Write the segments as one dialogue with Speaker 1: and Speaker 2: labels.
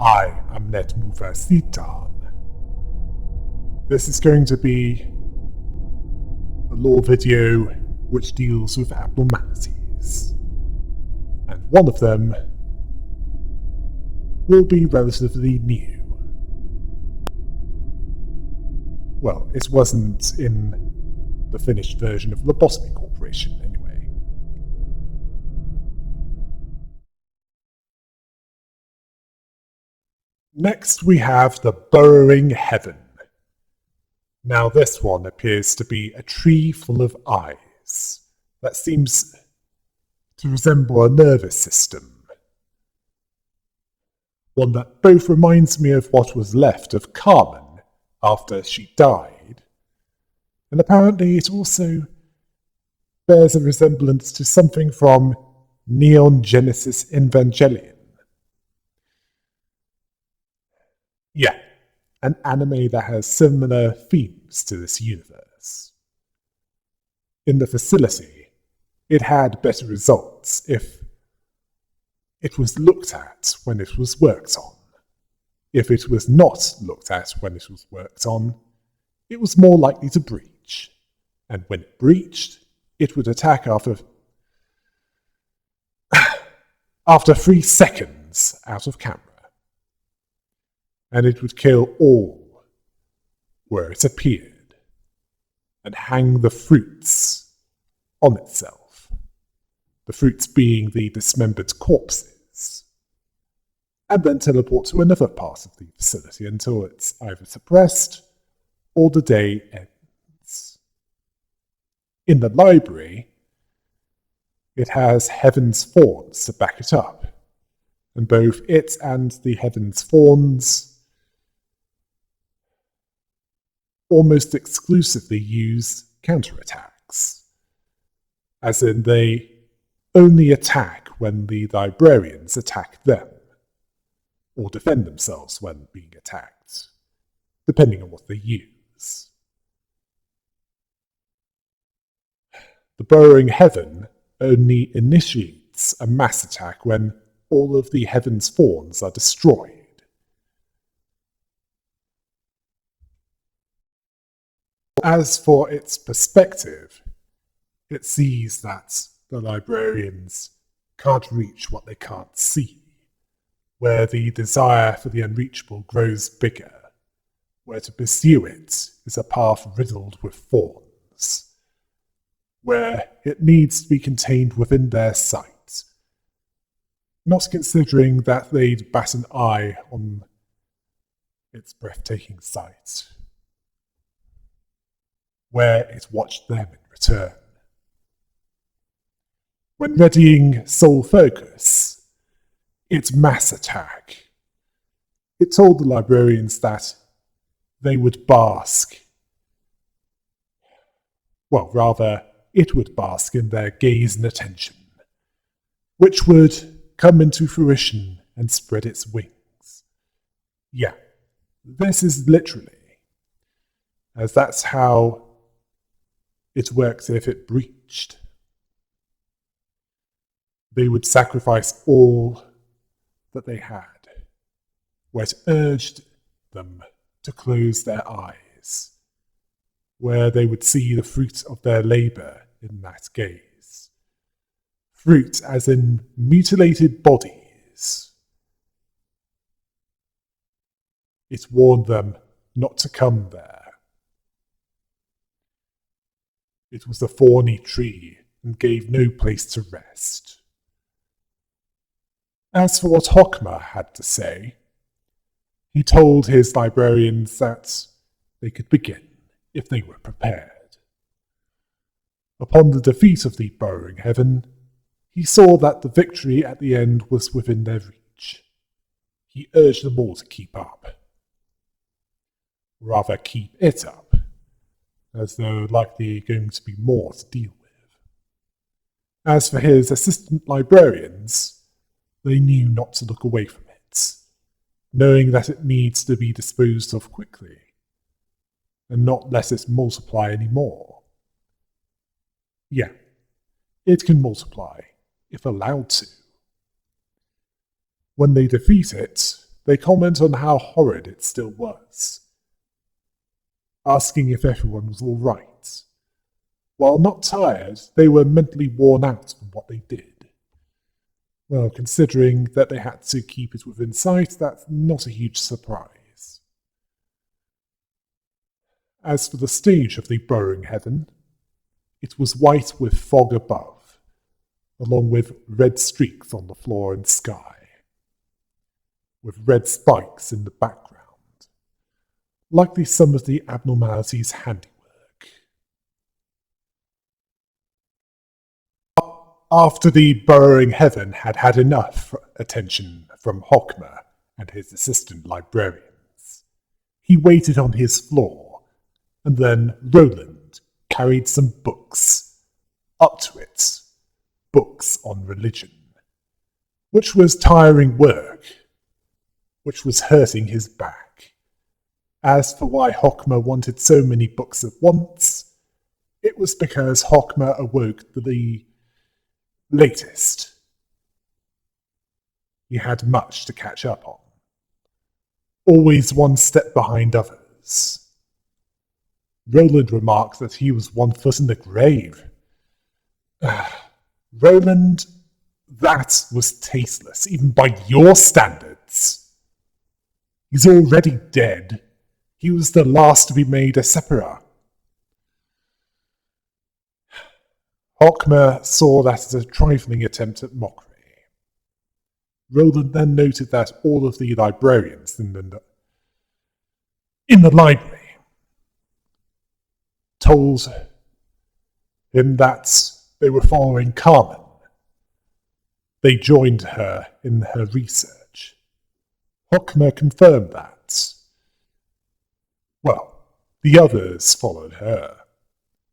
Speaker 1: I am NetMoverSitan. This is going to be a lore video which deals with abnormalities, and one of them will be relatively new. Well, it wasn't in the finished version of Lobotomy Corporation, anyway. Next we have the Burrowing Heaven. Now this one appears to be a tree full of eyes that seems to resemble a nervous system. One that both reminds me of what was left of Carmen after she died, and apparently it also bears a resemblance to something from Neon Genesis Evangelion. Yeah, an anime that has similar themes to this universe. In the facility, it had better results if it was looked at when it was worked on. If it was not looked at when it was worked on, it was more likely to breach. And when it breached, it would attack after 3 seconds out of camera. And it would kill all where it appeared, and hang the fruits on itself. The fruits being the dismembered corpses, and then teleport to another part of the facility until it's either suppressed or the day ends. In the library, it has Heaven's Fawns to back it up, and both it and the Heaven's Fawns almost exclusively use counterattacks, as in they only attack when the librarians attack them, or defend themselves when being attacked, depending on what they use. The Burrowing Heaven only initiates a mass attack when all of the Heaven's Fawns are destroyed. As for its perspective, it sees that the librarians can't reach what they can't see, where the desire for the unreachable grows bigger, where to pursue it is a path riddled with thorns, where it needs to be contained within their sight, not considering that they'd bat an eye on its breathtaking sight, where it watched them in return. When readying Soul Focus, its mass attack, it told the librarians that they would bask, well, rather, it would bask in their gaze and attention, which would come into fruition and spread its wings. Yeah, this is literally, as that's how it works if it breached. They would sacrifice all that they had, where it urged them to close their eyes, where they would see the fruit of their labour in that gaze. Fruit as in mutilated bodies. It warned them not to come there. It was a thorny tree and gave no place to rest. As for what Hockma had to say, he told his librarians that they could begin if they were prepared. Upon the defeat of the Burrowing Heaven, he saw that the victory at the end was within their reach. He urged them all to keep up. Rather, keep it up, as though likely going to be more to deal with. As for his assistant librarians, they knew not to look away from it, knowing that it needs to be disposed of quickly, and not let it multiply anymore. Yeah, it can multiply, if allowed to. When they defeat it, they comment on how horrid it still was, asking if everyone was all right. While not tired, they were mentally worn out from what they did. Well, considering that they had to keep it within sight, that's not a huge surprise. As for the stage of the Burrowing Heaven, it was white with fog above, along with red streaks on the floor and sky, with red spikes in the background, likely some of the abnormalities' handiwork. After the Burrowing Heaven had had enough attention from Hockmer and his assistant librarians, he waited on his floor, and then Roland carried some books up to it, books on religion, which was tiring work, which was hurting his back. As for why Hockmer wanted so many books at once, it was because Hockmer awoke the latest. He had much to catch up on, always one step behind others. Roland remarked that he was 1 foot in the grave. Roland, that was tasteless, even by your standards. He's already dead. He was the last to be made a separer. Hockmer saw that as a trifling attempt at mockery. Roland then noted that all of the librarians in the library told him that they were following Carmen. They joined her in her research. Hockmer confirmed that. Well, the others followed her,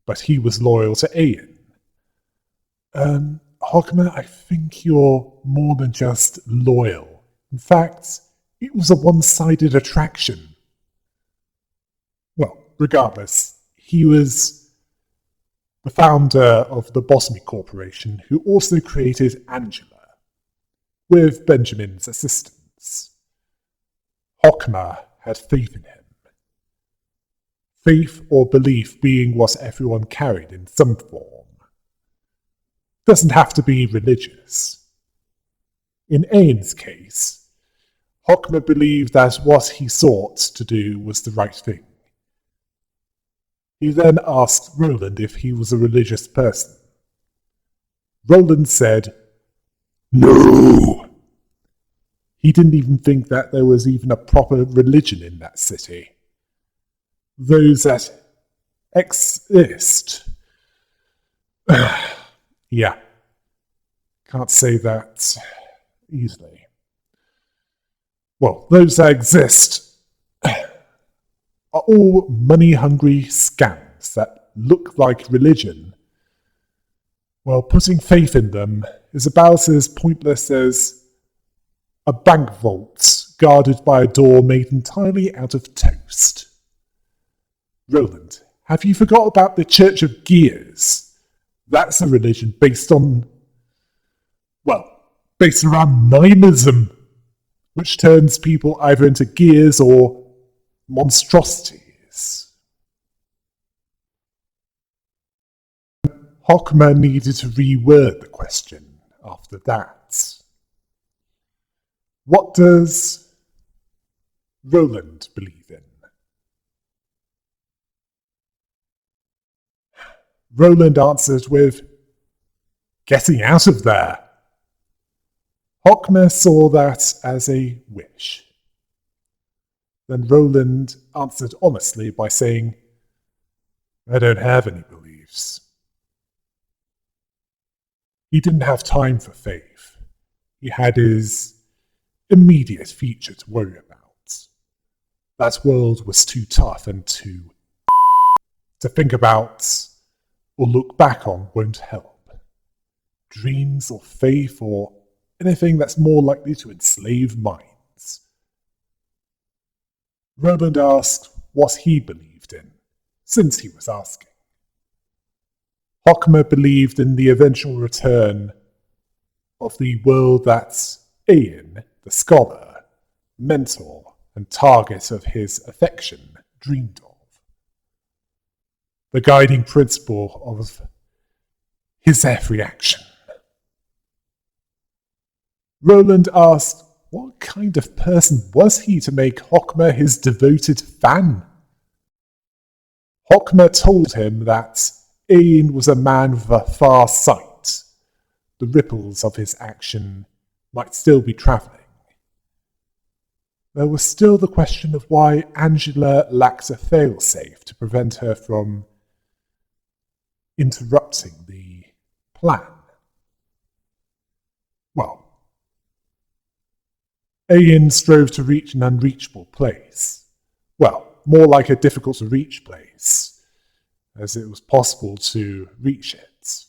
Speaker 1: but he was loyal to Ian. Hockmer, I think you're more than just loyal. In fact, it was a one-sided attraction. Well, regardless, he was the founder of the Botany Corporation, who also created Angela, with Benjamin's assistance. Hockmer had faith in him. Faith or belief being what everyone carried in some form. Doesn't have to be religious. In Ian's case, Hockmer believed that what he sought to do was the right thing. He then asked Roland if he was a religious person. Roland said, "No." He didn't even think that there was even a proper religion in that city. Those that exist. Yeah, can't say that easily. Well, those that exist are all money-hungry scams that look like religion. Well, putting faith in them is about as pointless as a bank vault guarded by a door made entirely out of toast. Roland, have you forgot about the Church of Gears? That's a religion based around nihilism, which turns people either into gears or monstrosities. Hockmer needed to reword the question after that. What does Roland believe in? Roland answered with, "Getting out of there." Hockmer saw that as a wish. Then Roland answered honestly by saying, "I don't have any beliefs." He didn't have time for faith. He had his immediate future to worry about. That world was too tough and to think about or look back on won't help. Dreams or faith or anything that's more likely to enslave minds. Roland asked what he believed in, since he was asking. Hockmer believed in the eventual return of the world that Ian, the scholar, mentor and target of his affection dreamed of. The guiding principle of his every action. Roland asked, what kind of person was he to make Hockmer his devoted fan? Hockmer told him that Ian was a man with a far sight. The ripples of his action might still be travelling. There was still the question of why Angela lacked a failsafe to prevent her from interrupting the plan. Well, Ian strove to reach an unreachable place. Well, more like a difficult to reach place, as it was possible to reach it.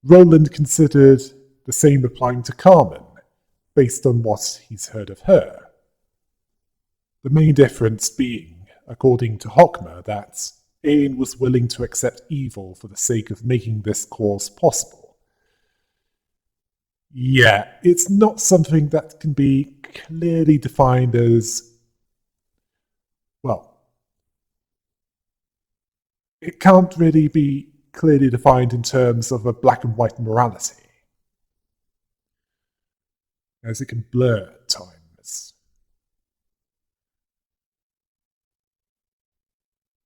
Speaker 1: Roland considered the same applying to Carmen, based on what he's heard of her. The main difference being, according to Hockmer, that Ian was willing to accept evil for the sake of making this cause possible. Yeah, it's not something that can be clearly defined as, well, it can't really be clearly defined in terms of a black and white morality, as it can blur at times.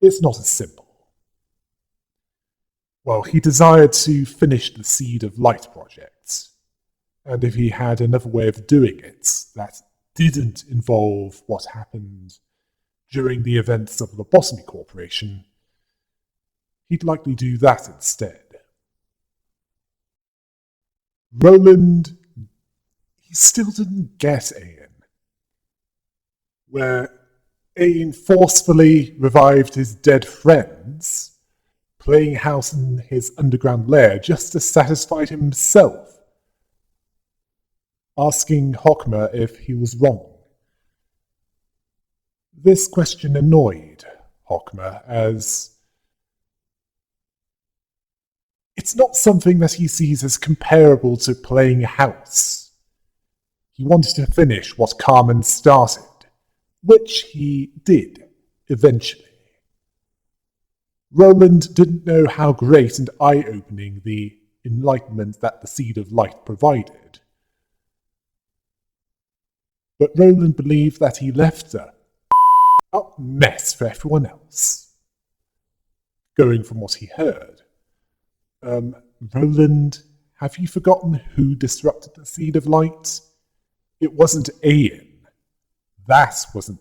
Speaker 1: It's not as simple. Well, he desired to finish the Seed of Light project, and if he had another way of doing it that didn't involve what happened during the events of the Lobotomy Corporation, he'd likely do that instead. Roland, he still didn't get Ian, where Ian forcefully revived his dead friends, playing house in his underground lair just to satisfy himself, asking Hockmer if he was wrong. This question annoyed Hockmer, as it's not something that he sees as comparable to playing house. He wanted to finish what Carmen started, which he did eventually. Roland didn't know how great and eye-opening the enlightenment that the Seed of Light provided, but Roland believed that he left a mess for everyone else. Going from what he heard, Roland, have you forgotten who disrupted the Seed of Light? It wasn't Ian. That wasn't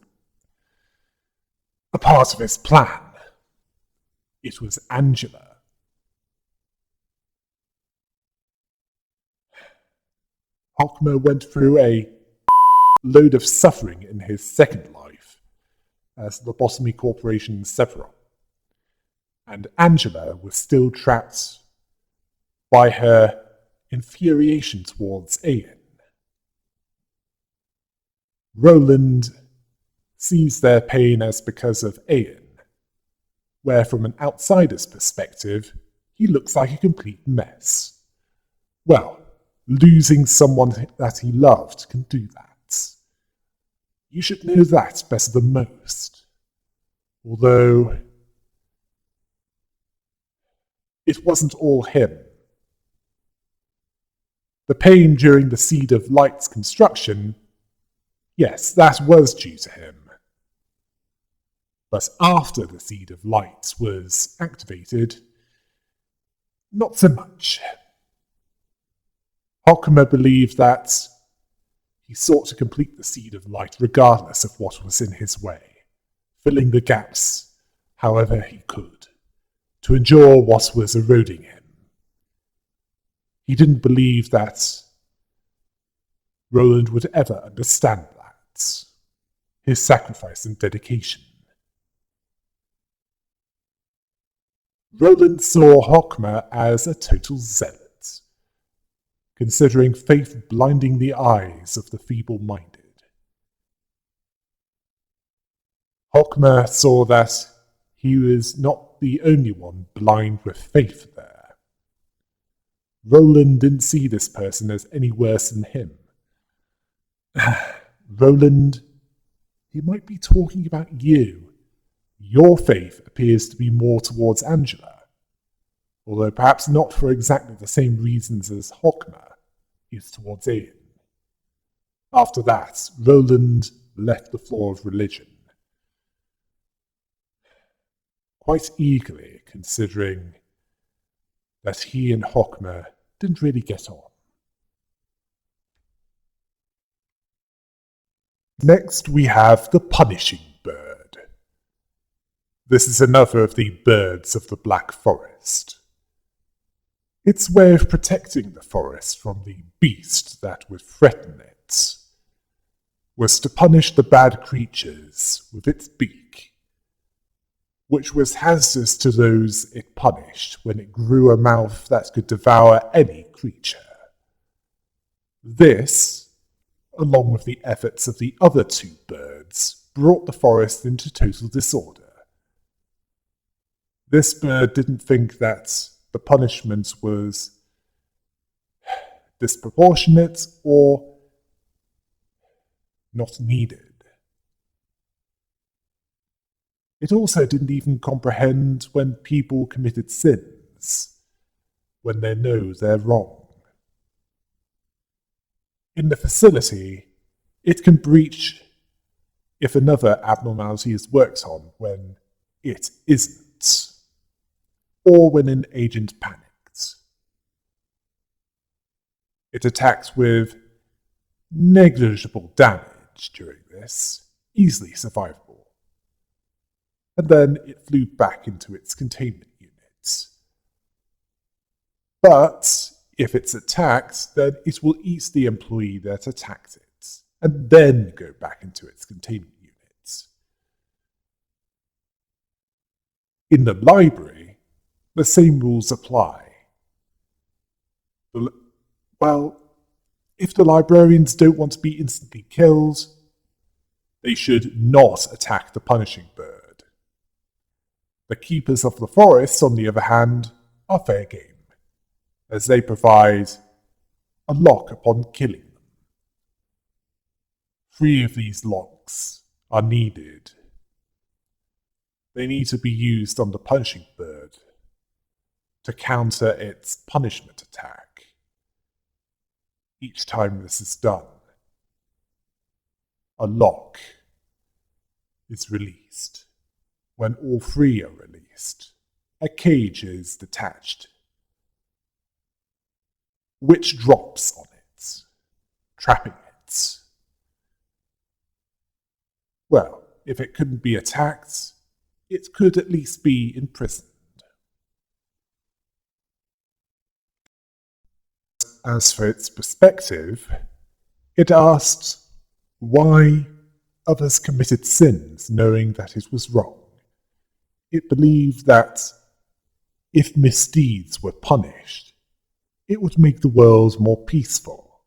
Speaker 1: a part of his plan. It was Angela. Hockmer went through a load of suffering in his second life as the Lobotomy Corporation Several, and Angela was still trapped by her infuriation towards Ian. Roland sees their pain as because of Ian, where from an outsider's perspective, he looks like a complete mess. Well, losing someone that he loved can do that. You should know that better than most. Although, it wasn't all him. The pain during the Seed of Light's construction, yes, that was due to him. But after the Seed of Light was activated, not so much. Hockmer believed that he sought to complete the Seed of Light regardless of what was in his way, filling the gaps however he could, to endure what was eroding him. He didn't believe that Roland would ever understand that, his sacrifice and dedication. Roland saw Hockmer as a total zealot, considering faith blinding the eyes of the feeble-minded. Hockmer saw that he was not the only one blind with faith there. Roland didn't see this person as any worse than him. Roland, he might be talking about you. Your faith appears to be more towards Angela, although perhaps not for exactly the same reasons as Hockmer is towards Ian. After that, Roland left the floor of religion, quite eagerly, considering that he and Hockmer didn't really get on. Next, we have the punishing bird. This is another of the birds of the Black Forest. Its way of protecting the forest from the beast that would threaten it was to punish the bad creatures with its beak, which was hazardous to those it punished when it grew a mouth that could devour any creature. This, along with the efforts of the other two birds, brought the forest into total disorder. This bird didn't think that the punishment was disproportionate or not needed. It also didn't even comprehend when people committed sins, when they know they're wrong. In the facility, it can breach if another abnormality is worked on when it isn't, or when an agent panics. It attacked with negligible damage during this, easily survivable, and then it flew back into its containment units. But if it's attacked, then it will eat the employee that attacked it, and then go back into its containment units. In the library, the same rules apply. Well, if the librarians don't want to be instantly killed, they should not attack the punishing bird. The keepers of the forest, on the other hand, are fair game, as they provide a lock upon killing them. 3 of these locks are needed. They need to be used on the punishing bird to counter its punishment attack. Each time this is done, a lock is released. When all 3 are released, a cage is detached, which drops on it, trapping it. Well, if it couldn't be attacked, it could at least be imprisoned. As for its perspective, it asked why others committed sins knowing that it was wrong. It believed that if misdeeds were punished, it would make the world more peaceful.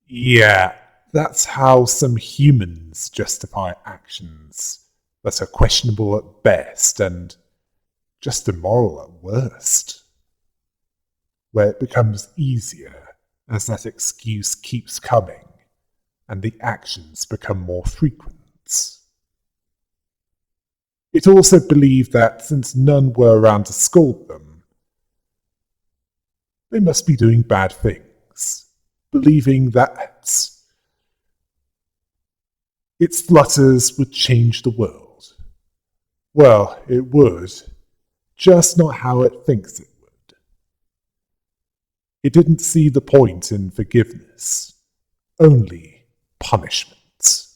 Speaker 1: Yeah, that's how some humans justify actions that are questionable at best and just immoral at worst, where it becomes easier as that excuse keeps coming and the actions become more frequent. It also believed that since none were around to scold them, they must be doing bad things, believing that its flutters would change the world. Well, it would, just not how it thinks it would. It didn't see the point in forgiveness, only punishment,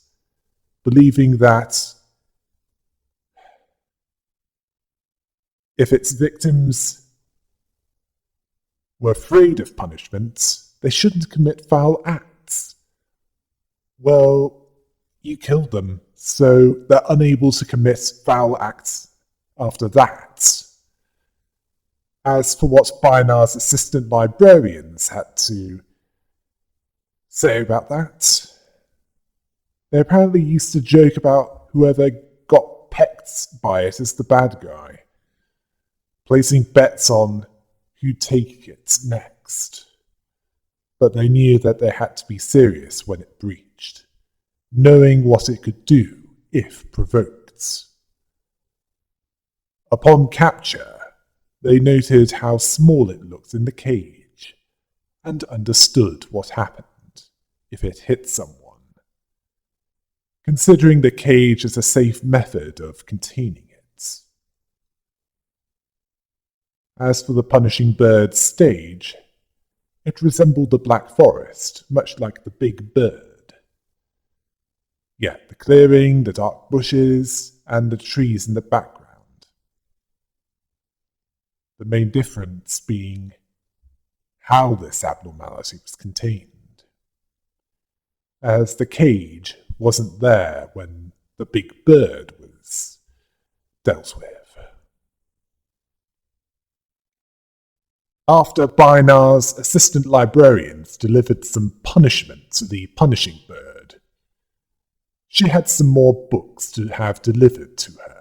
Speaker 1: believing that if its victims were afraid of punishment, they shouldn't commit foul acts. Well, you killed them, so they're unable to commit foul acts after that. As for what Bynar's assistant librarians had to say about that, they apparently used to joke about whoever got pecked by it as the bad guy, placing bets on who'd take it next. But they knew that they had to be serious when it breached, knowing what it could do if provoked. Upon capture, they noted how small it looked in the cage, and understood what happened if it hit someone, considering the cage as a safe method of containing it. As for the punishing bird's stage, it resembled the Black Forest, much like the big bird. Yet the clearing, the dark bushes, and the trees in the background. The main difference being how this abnormality was contained, as the cage wasn't there when the big bird was dealt with. After Bynar's assistant librarians delivered some punishment to the punishing bird, she had some more books to have delivered to her.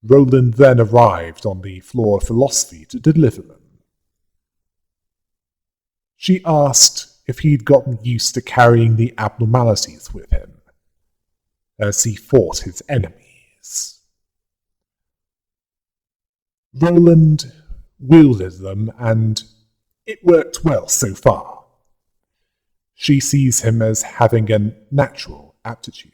Speaker 1: Roland then arrived on the floor of philosophy to deliver them. She asked if he'd gotten used to carrying the abnormalities with him, as he fought his enemies. Roland wielded them, and it worked well so far. She sees him as having a natural aptitude.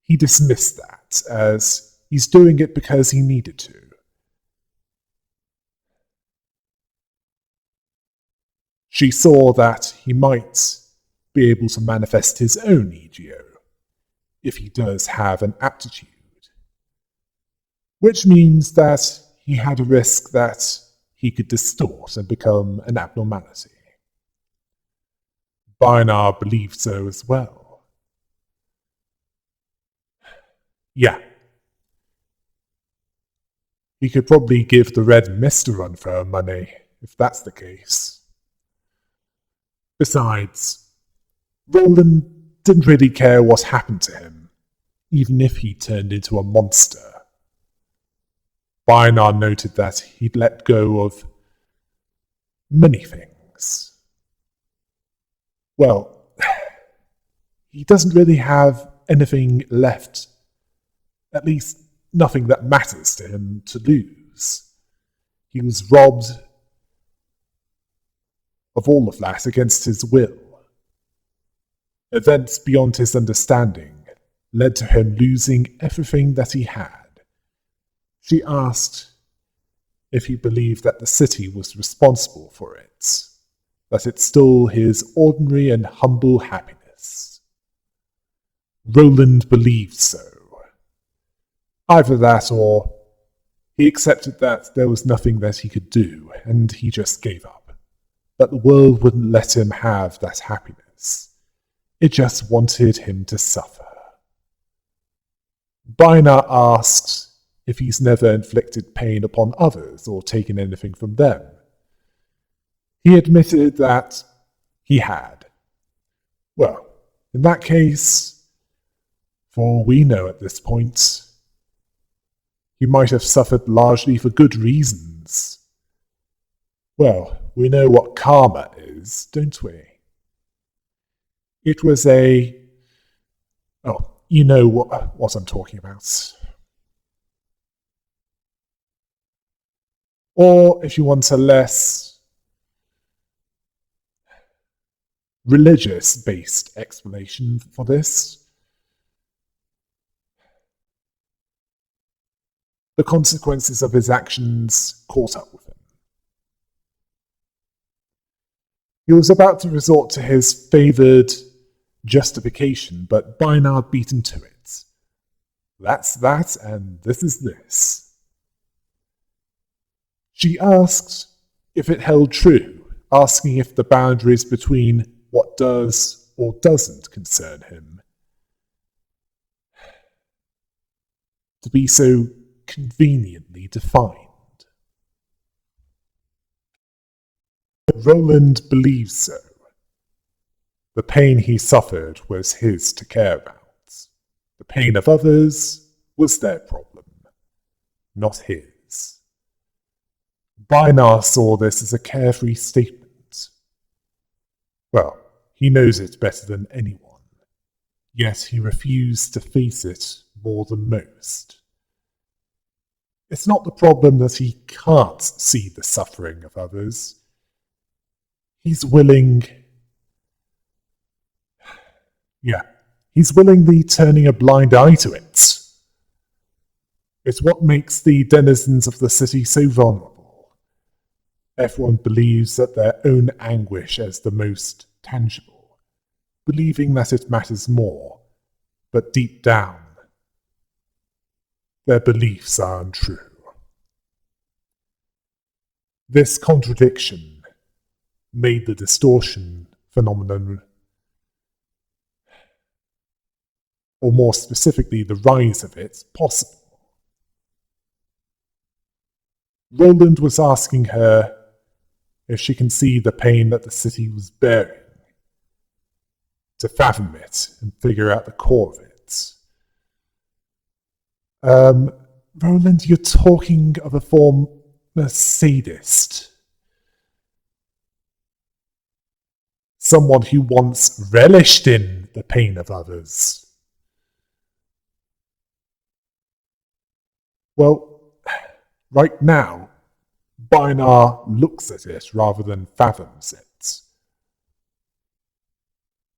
Speaker 1: He dismissed that as he's doing it because he needed to. She saw that he might be able to manifest his own EGO if he does have an aptitude, which means that he had a risk that he could distort and become an abnormality. Bynar believed so as well. Yeah. He could probably give the Red Mist a run for her money, if that's the case. Besides, Roland didn't really care what happened to him, even if he turned into a monster. Bynar noted that he'd let go of many things. Well, he doesn't really have anything left, at least nothing that matters to him, to lose. He was robbed of all of that against his will. Events beyond his understanding led to him losing everything that he had. She asked if he believed that the city was responsible for it, that it stole his ordinary and humble happiness. Roland believed so. Either that or he accepted that there was nothing that he could do, and he just gave up. But the world wouldn't let him have that happiness. It just wanted him to suffer. Bynar asked if he's never inflicted pain upon others or taken anything from them. He admitted that he had. Well, in that case, for all we know at this point, he might have suffered largely for good reasons. Well, we know what karma is, don't we? It was you know what I'm talking about. Or, if you want a less religious-based explanation for this, the consequences of his actions caught up with him. He was about to resort to his favoured justification, but Bynar beat him to it. That's that, and this is this. She asked if it held true, asking if the boundaries between what does or doesn't concern him to be so conveniently defined. Roland believed so. The pain he suffered was his to care about. The pain of others was their problem, not his. Bainar saw this as a carefree statement. Well, he knows it better than anyone, yet he refused to face it more than most. It's not the problem that he can't see the suffering of others. He's willingly turning a blind eye to it. It's what makes the denizens of the city so vulnerable. Everyone believes that their own anguish is the most tangible, believing that it matters more, but deep down, their beliefs are untrue. This contradiction made the distortion phenomenon, or more specifically the rise of it, possible. Roland was asking her if she can see the pain that the city was bearing, to fathom it and figure out the core of it. Roland, you're talking of a former sadist. Someone who once relished in the pain of others. Well, right now, Bainar looks at it rather than fathoms it.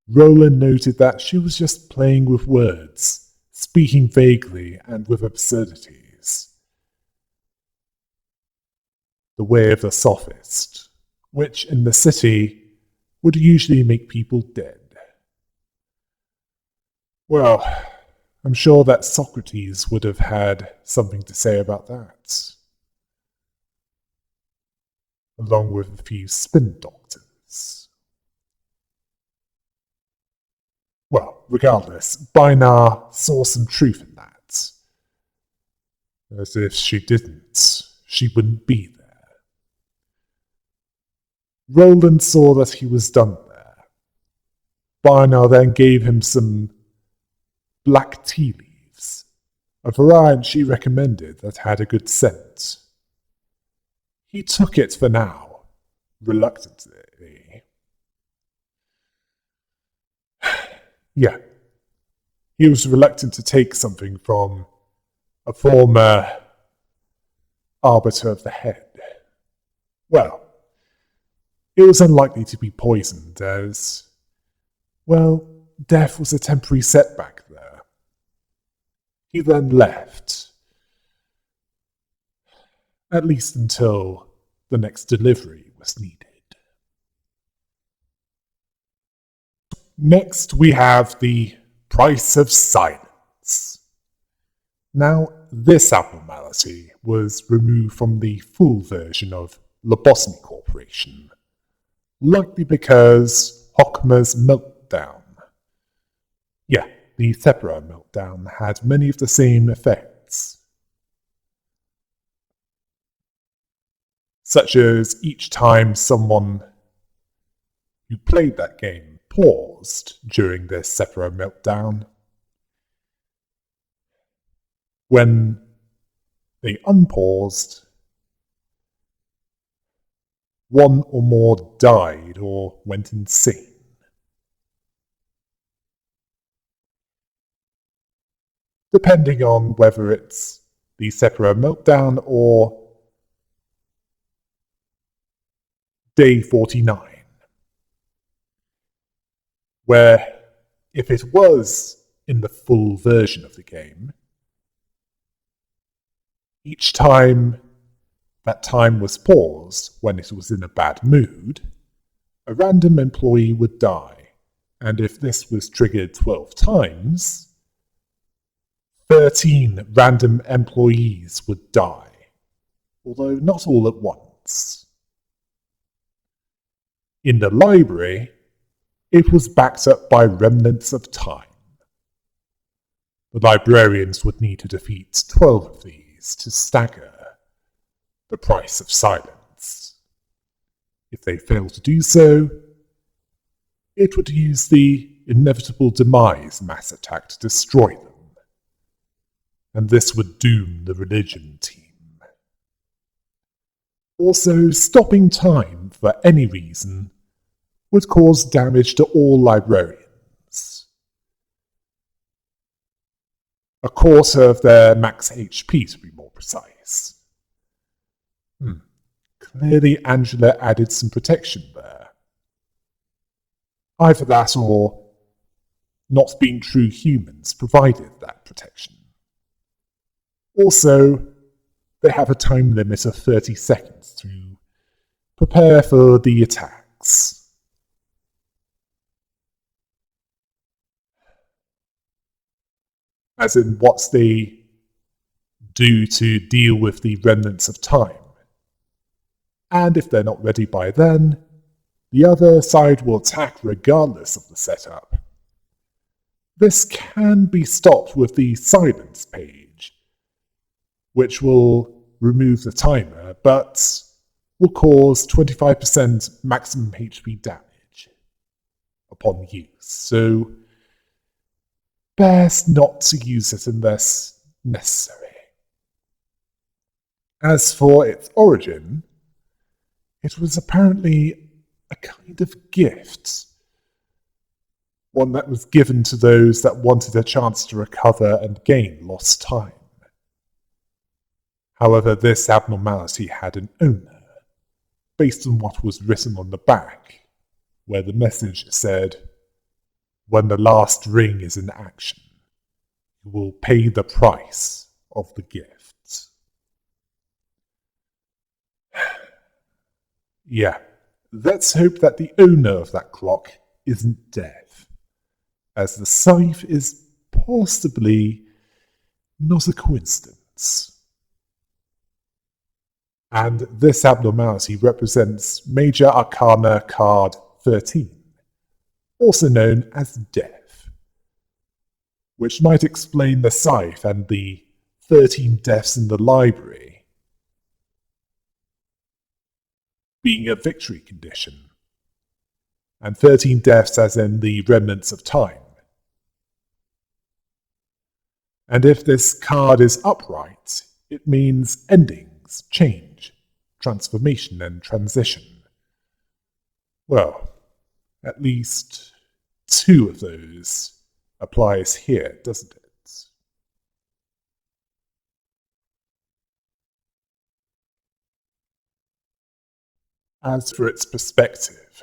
Speaker 1: Roland noted that she was just playing with words, speaking vaguely and with absurdities. The way of the sophist, which in the city would usually make people dead. Well, I'm sure that Socrates would have had something to say about that, along with a few spin doctors. Well, regardless, Bainar saw some truth in that. As if she didn't, she wouldn't be there. Roland saw that he was done there. Bainar then gave him some black tea leaves, a variety she recommended that had a good scent. He took it for now, reluctantly. Yeah, he was reluctant to take something from a former arbiter of the head. Well, it was unlikely to be poisoned as, well, death was a temporary setback there. He then left, at least until the next delivery was needed. Next, we have the price of silence. Now, this abnormality was removed from the full version of Lobotomy Corporation, likely because Hockmer's meltdown. Yeah, the Thepera meltdown had many of the same effects, such as each time someone who played that game paused during their Thepera meltdown. When they unpaused, one or more died or went insane. Depending on whether it's the Thepera meltdown or day 49, where if it was in the full version of the game, each time that time was paused when it was in a bad mood, a random employee would die, and if this was triggered 12 times, 13 random employees would die, although not all at once. In the library, it was backed up by remnants of time. The librarians would need to defeat 12 of these to stagger the price of silence. If they failed to do so, it would use the inevitable demise mass attack to destroy them, and this would doom the religion team. Also, stopping time for any reason would cause damage to all librarians. A quarter of their max HP, to be more precise. Clearly Angela added some protection there. Either that or not being true humans provided that protection. Also, they have a time limit of 30 seconds to prepare for the attacks. As in what they do to deal with the remnants of time. And if they're not ready by then, the other side will attack regardless of the setup. This can be stopped with the silence page, which will remove the timer, but will cause 25% maximum HP damage upon use, so best not to use it unless necessary. As for its origin, it was apparently a kind of gift, one that was given to those that wanted a chance to recover and gain lost time. However, this abnormality had an owner, based on what was written on the back, where the message said, "When the last ring is in action, you will pay the price of the gift." Yeah, let's hope that the owner of that clock isn't deaf, as the scythe is possibly not a coincidence. And this abnormality represents Major Arcana card 13, also known as Death, which might explain the scythe and the 13 deaths in the library being a victory condition, and 13 deaths as in the remnants of time. And if this card is upright, it means endings, change, transformation, and transition. Well, at least 2 of those applies here, doesn't it? As for its perspective,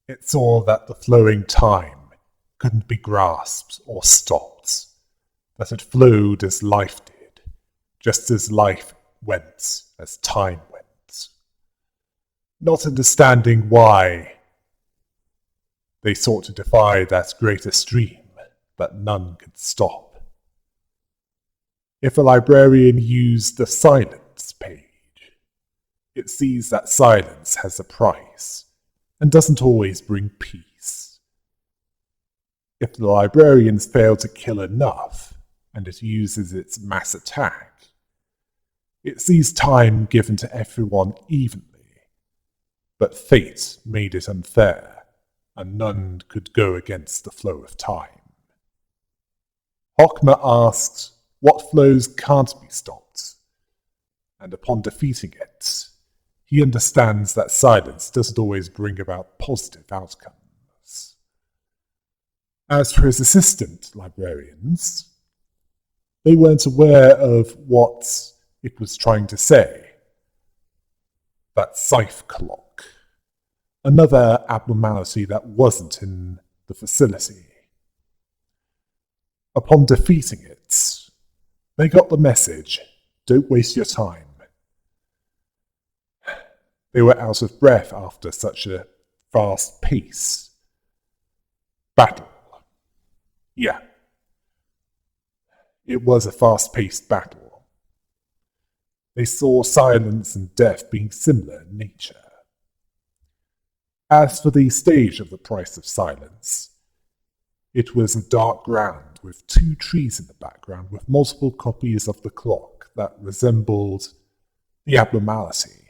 Speaker 1: it saw that the flowing time couldn't be grasped or stopped, that it flowed as life did, just as life went as time went. Not understanding why they sought to defy that greater stream that none could stop. If a librarian used the silence page, it sees that silence has a price, and doesn't always bring peace. If the librarians fail to kill enough, and it uses its mass attack, it sees time given to everyone evenly, but fate made it unfair, and none could go against the flow of time. Hockma asked what flows can't be stopped, and upon defeating it, he understands that silence doesn't always bring about positive outcomes. As for his assistant librarians, they weren't aware of what it was trying to say. That scythe clock, another abnormality that wasn't in the facility. Upon defeating it, they got the message, "Don't waste your time." They were out of breath after such a fast-paced battle. Yeah, it was a fast-paced battle. They saw silence and death being similar in nature. As for the stage of the price of silence, it was a dark ground with 2 trees in the background with multiple copies of the clock that resembled the abnormality.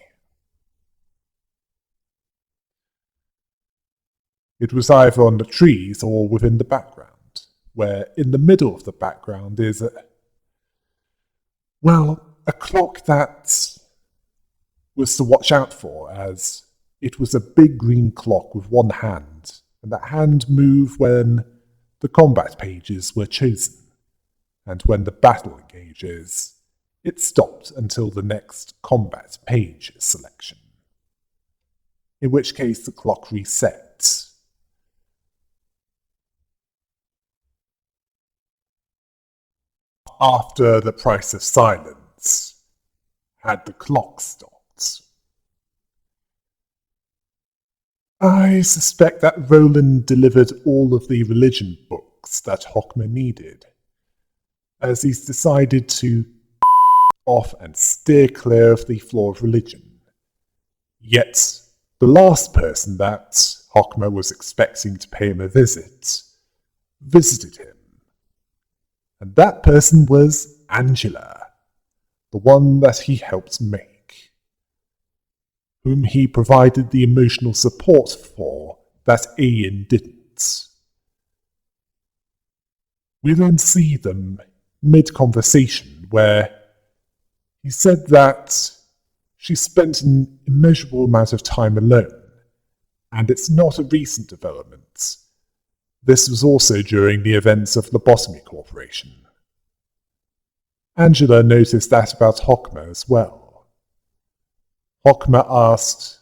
Speaker 1: It was either on the trees or within the background, where in the middle of the background is a clock that was to watch out for, as it was a big green clock with one hand, and that hand moved when the combat pages were chosen, and when the battle engages, it stopped until the next combat page selection, in which case the clock resets. After the price of silence had the clock stopped. I suspect that Roland delivered all of the religion books that Hockmer needed, as he's decided to off and steer clear of the floor of religion. Yet, the last person that Hockmer was expecting to pay him a visit visited him. And that person was Angela, the one that he helped make, whom he provided the emotional support for that Ian didn't. We then see them mid-conversation where he said that she spent an immeasurable amount of time alone, and it's not a recent development. This was also during the events of Lobotomy Corporation. Angela noticed that about Hockmer as well. Hockmer asked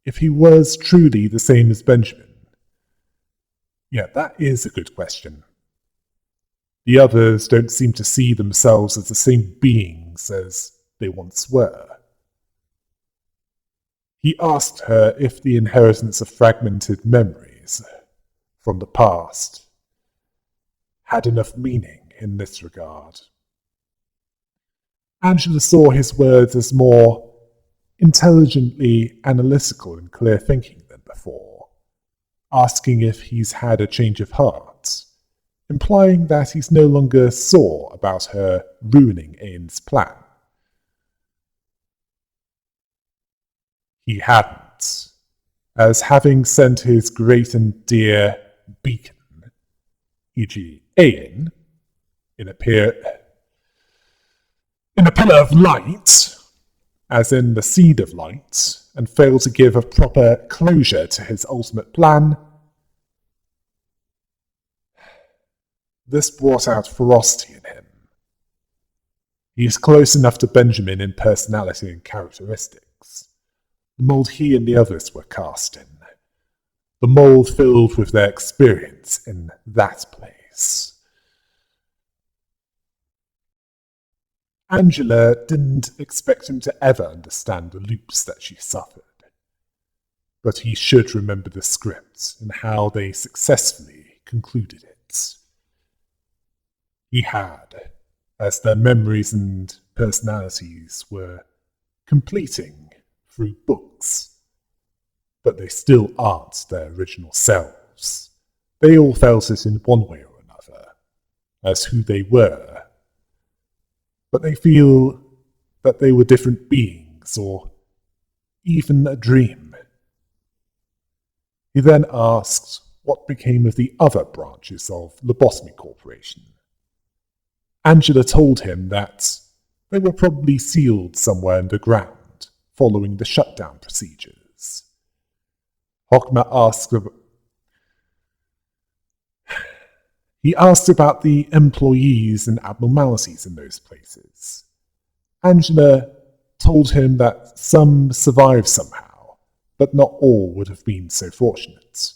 Speaker 1: if he was truly the same as Benjamin. Yeah, that is a good question. The others don't seem to see themselves as the same beings as they once were. He asked her if the inheritance of fragmented memories from the past had enough meaning in this regard. Angela saw his words as more intelligently analytical and clear thinking than before, asking if he's had a change of heart, implying that he's no longer sore about her ruining Ian's plan. He hadn't, as having sent his great and dear beacon, e.g. Ian, in a pillar of light, as in the seed of light, and failed to give a proper closure to his ultimate plan, this brought out ferocity in him. He is close enough to Benjamin in personality and characteristics, the mould he and the others were cast in, the mould filled with their experience in that place. Angela didn't expect him to ever understand the loops that she suffered, but he should remember the script and how they successfully concluded it. He had, as their memories and personalities were completing through books, but they still aren't their original selves. They all felt it in one way or another, as who they were, but they feel that they were different beings, or even a dream. He then asked what became of the other branches of Lobotomy Corporation. Angela told him that they were probably sealed somewhere underground, following the shutdown procedures. Hockmer asked about the employees and abnormalities in those places. Angela told him that some survived somehow, but not all would have been so fortunate.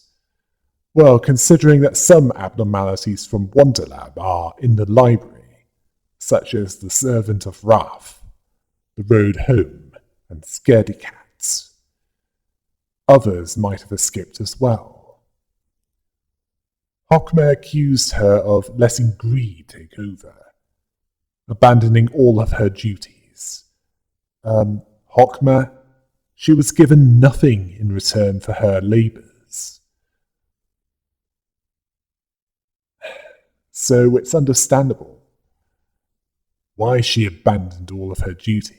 Speaker 1: Well, considering that some abnormalities from Wonderlab are in the library, such as the Servant of Wrath, the Road Home, and Scaredy Cats, others might have escaped as well. Hockmer accused her of letting greed take over, abandoning all of her duties. Hockmer, she was given nothing in return for her labours. So it's understandable why she abandoned all of her duties.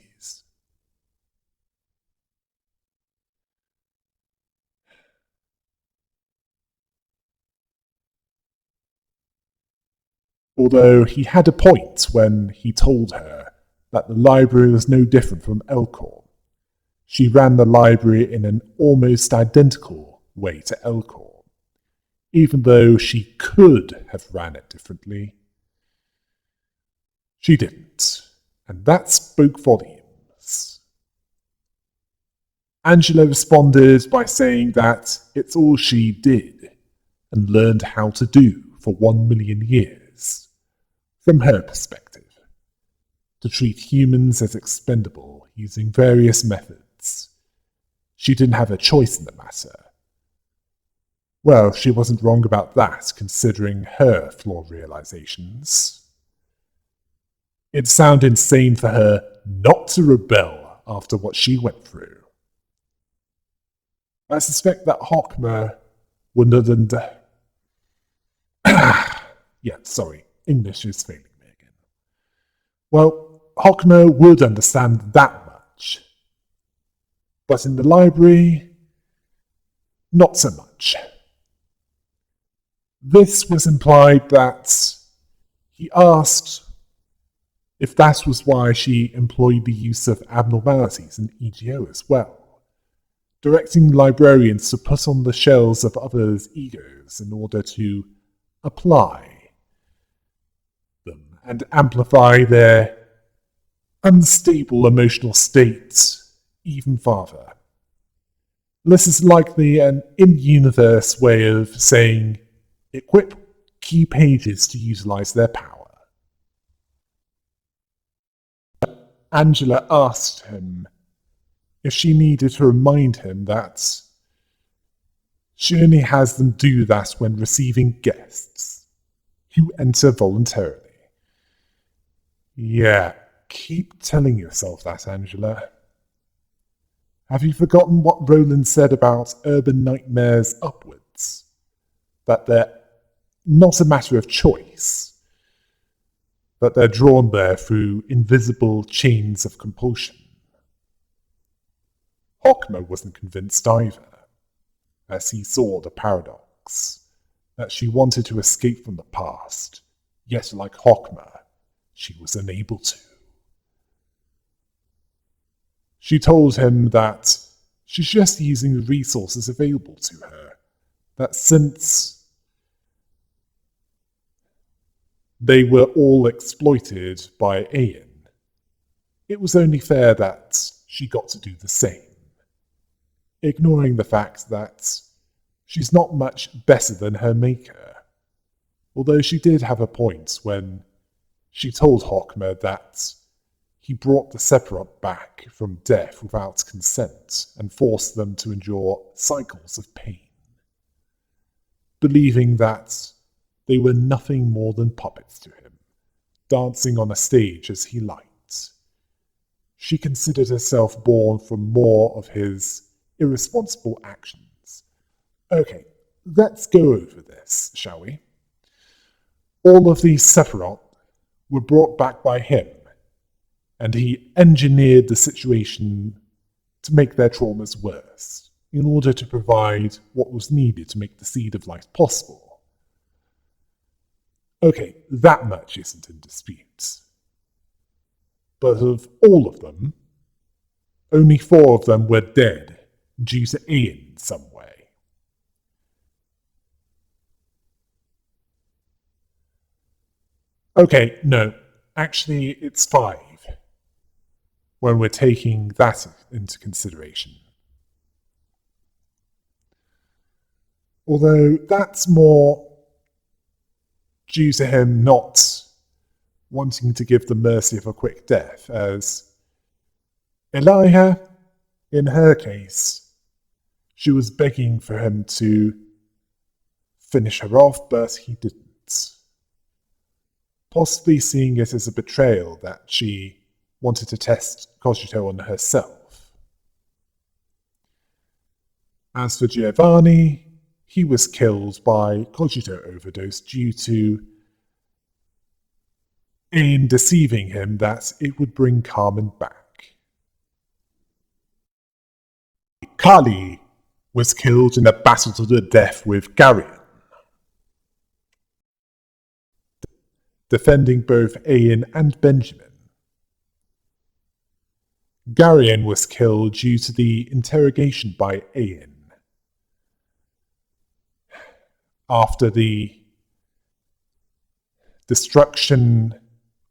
Speaker 1: Although he had a point when he told her that the library was no different from Elcor, She ran the library in an almost identical way to Elcor, even though she could have ran it differently. She didn't, and that spoke volumes. Angela responded by saying that it's all she did and learned how to do for 1,000,000 years, from her perspective, to treat humans as expendable using various methods. She didn't have a choice in the matter. Well, she wasn't wrong about that, considering her flawed realizations. It sounded insane for her not to rebel after what she went through. I suspect that Hockmer wouldn't. English is failing me again. Well, Hockmer would understand that much. But in the library, not so much. This was implied that he asked if that was why she employed the use of abnormalities in EGO as well, directing librarians to put on the shells of others' egos in order to apply them and amplify their unstable emotional states even farther. This is likely an in-universe way of saying, equip key pages to utilize their power. Angela asked him if she needed to remind him that she only has them do that when receiving guests who enter voluntarily. Yeah, keep telling yourself that, Angela. Have you forgotten what Roland said about urban nightmares upwards? That they're not a matter of choice, that they're drawn there through invisible chains of compulsion. Hockmer wasn't convinced either, as he saw the paradox, that she wanted to escape from the past, yet like Hockmer, she was unable to. She told him that she's just using the resources available to her, that since they were all exploited by Ian, it was only fair that she got to do the same, ignoring the fact that she's not much better than her maker, although she did have a point when she told Hockmer that he brought the Sephiroth back from death without consent and forced them to endure cycles of pain, believing that they were nothing more than puppets to him, dancing on a stage as he liked. She considered herself born from more of his irresponsible actions. Okay, let's go over this, shall we? All of these Sephiroth were brought back by him, and he engineered the situation to make their traumas worse, in order to provide what was needed to make the seed of life possible. Okay, that much isn't in dispute. But of all of them, only 4 of them were dead due to Ian in some way. Okay, no, actually it's 5, when we're taking that into consideration. Although that's more due to him not wanting to give the mercy of a quick death, as Elia, in her case, she was begging for him to finish her off, but he didn't. Possibly seeing it as a betrayal that she wanted to test Cogito on herself. As for Giovanni, he was killed by Cogito overdose due to Ian deceiving him that it would bring Carmen back. Kali was killed in a battle to the death with Garion, defending both Ian and Benjamin. Garion was killed due to the interrogation by Ain. After the destruction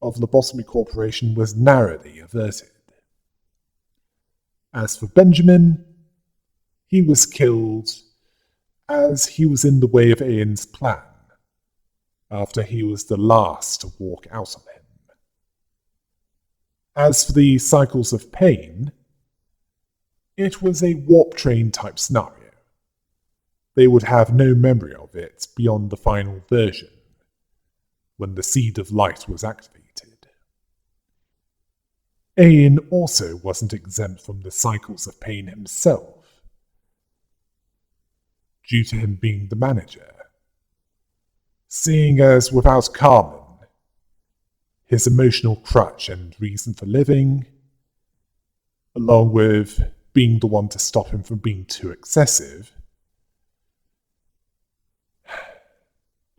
Speaker 1: of Lobotomy Corporation was narrowly averted. As for Benjamin, he was killed as he was in the way of Ain's plan, after he was the last to walk out on him. As for the cycles of pain, it was a warp train type scenario. They would have no memory of it beyond the final version, when the Seed of Light was activated. Ain also wasn't exempt from the cycles of pain himself, due to him being the manager, seeing as without Carmen, his emotional crutch and reason for living, along with being the one to stop him from being too excessive,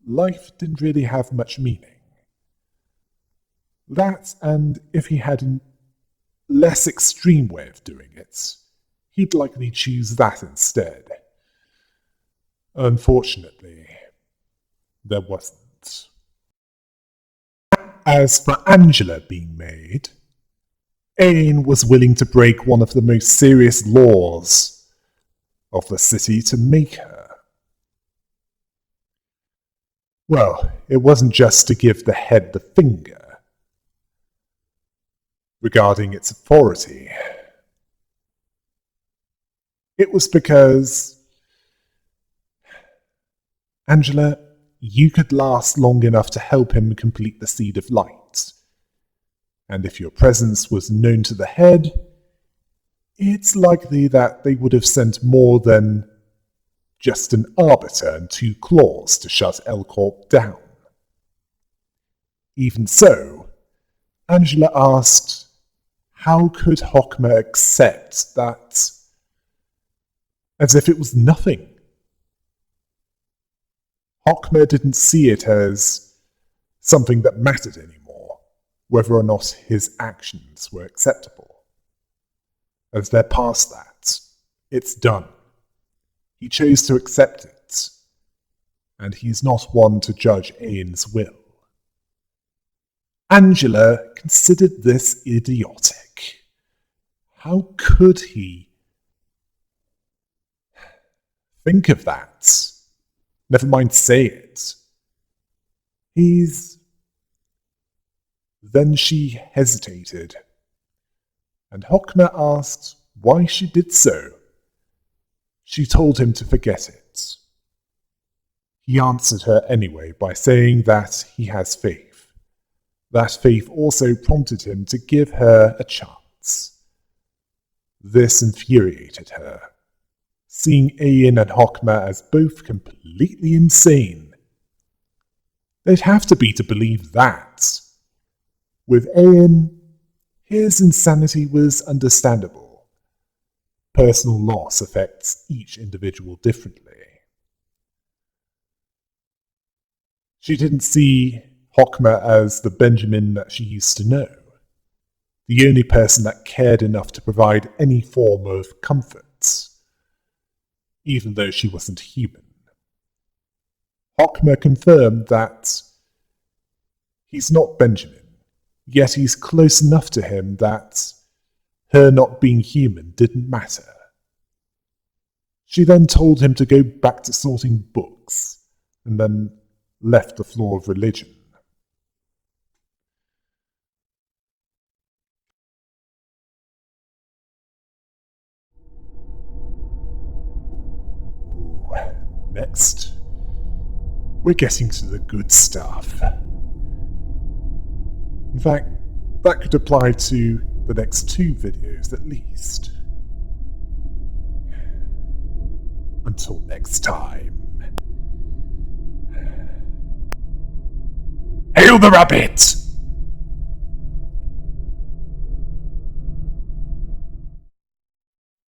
Speaker 1: life didn't really have much meaning. That, and if he had a less extreme way of doing it, he'd likely choose that instead. Unfortunately, there wasn't. As for Angela being made, Ain was willing to break one of the most serious laws of the city to make her. Well, it wasn't just to give the head the finger regarding its authority. It was because, Angela, you could last long enough to help him complete the Seed of Light. And if your presence was known to the head, it's likely that they would have sent more than just an arbiter and 2 claws to shut L-Corp down. Even so, Angela asked, how could Hockmer accept that as if it was nothing? Hockmer didn't see it as something that mattered anymore, whether or not his actions were acceptable. As they're past that, it's done. He chose to accept it, and he's not one to judge Ain's will. Angela considered this idiotic. How could he think of that? Never mind say it. Then she hesitated, and Hockmer asked why she did so. She told him to forget it. He answered her anyway by saying that he has faith. That faith also prompted him to give her a chance. This infuriated her, seeing Ain and Hockmer as both completely insane. They'd have to be to believe that. With Ain, his insanity was understandable. Personal loss affects each individual differently. She didn't see Hockmer as the Benjamin that she used to know, the only person that cared enough to provide any form of comfort, even though she wasn't human. Hockmer confirmed that he's not Benjamin, yet he's close enough to him that her not being human didn't matter. She then told him to go back to sorting books, and then left the floor of religion. Next, we're getting to the good stuff. In fact, that could apply to the next 2 videos at least. Until next time. Hail the rabbit!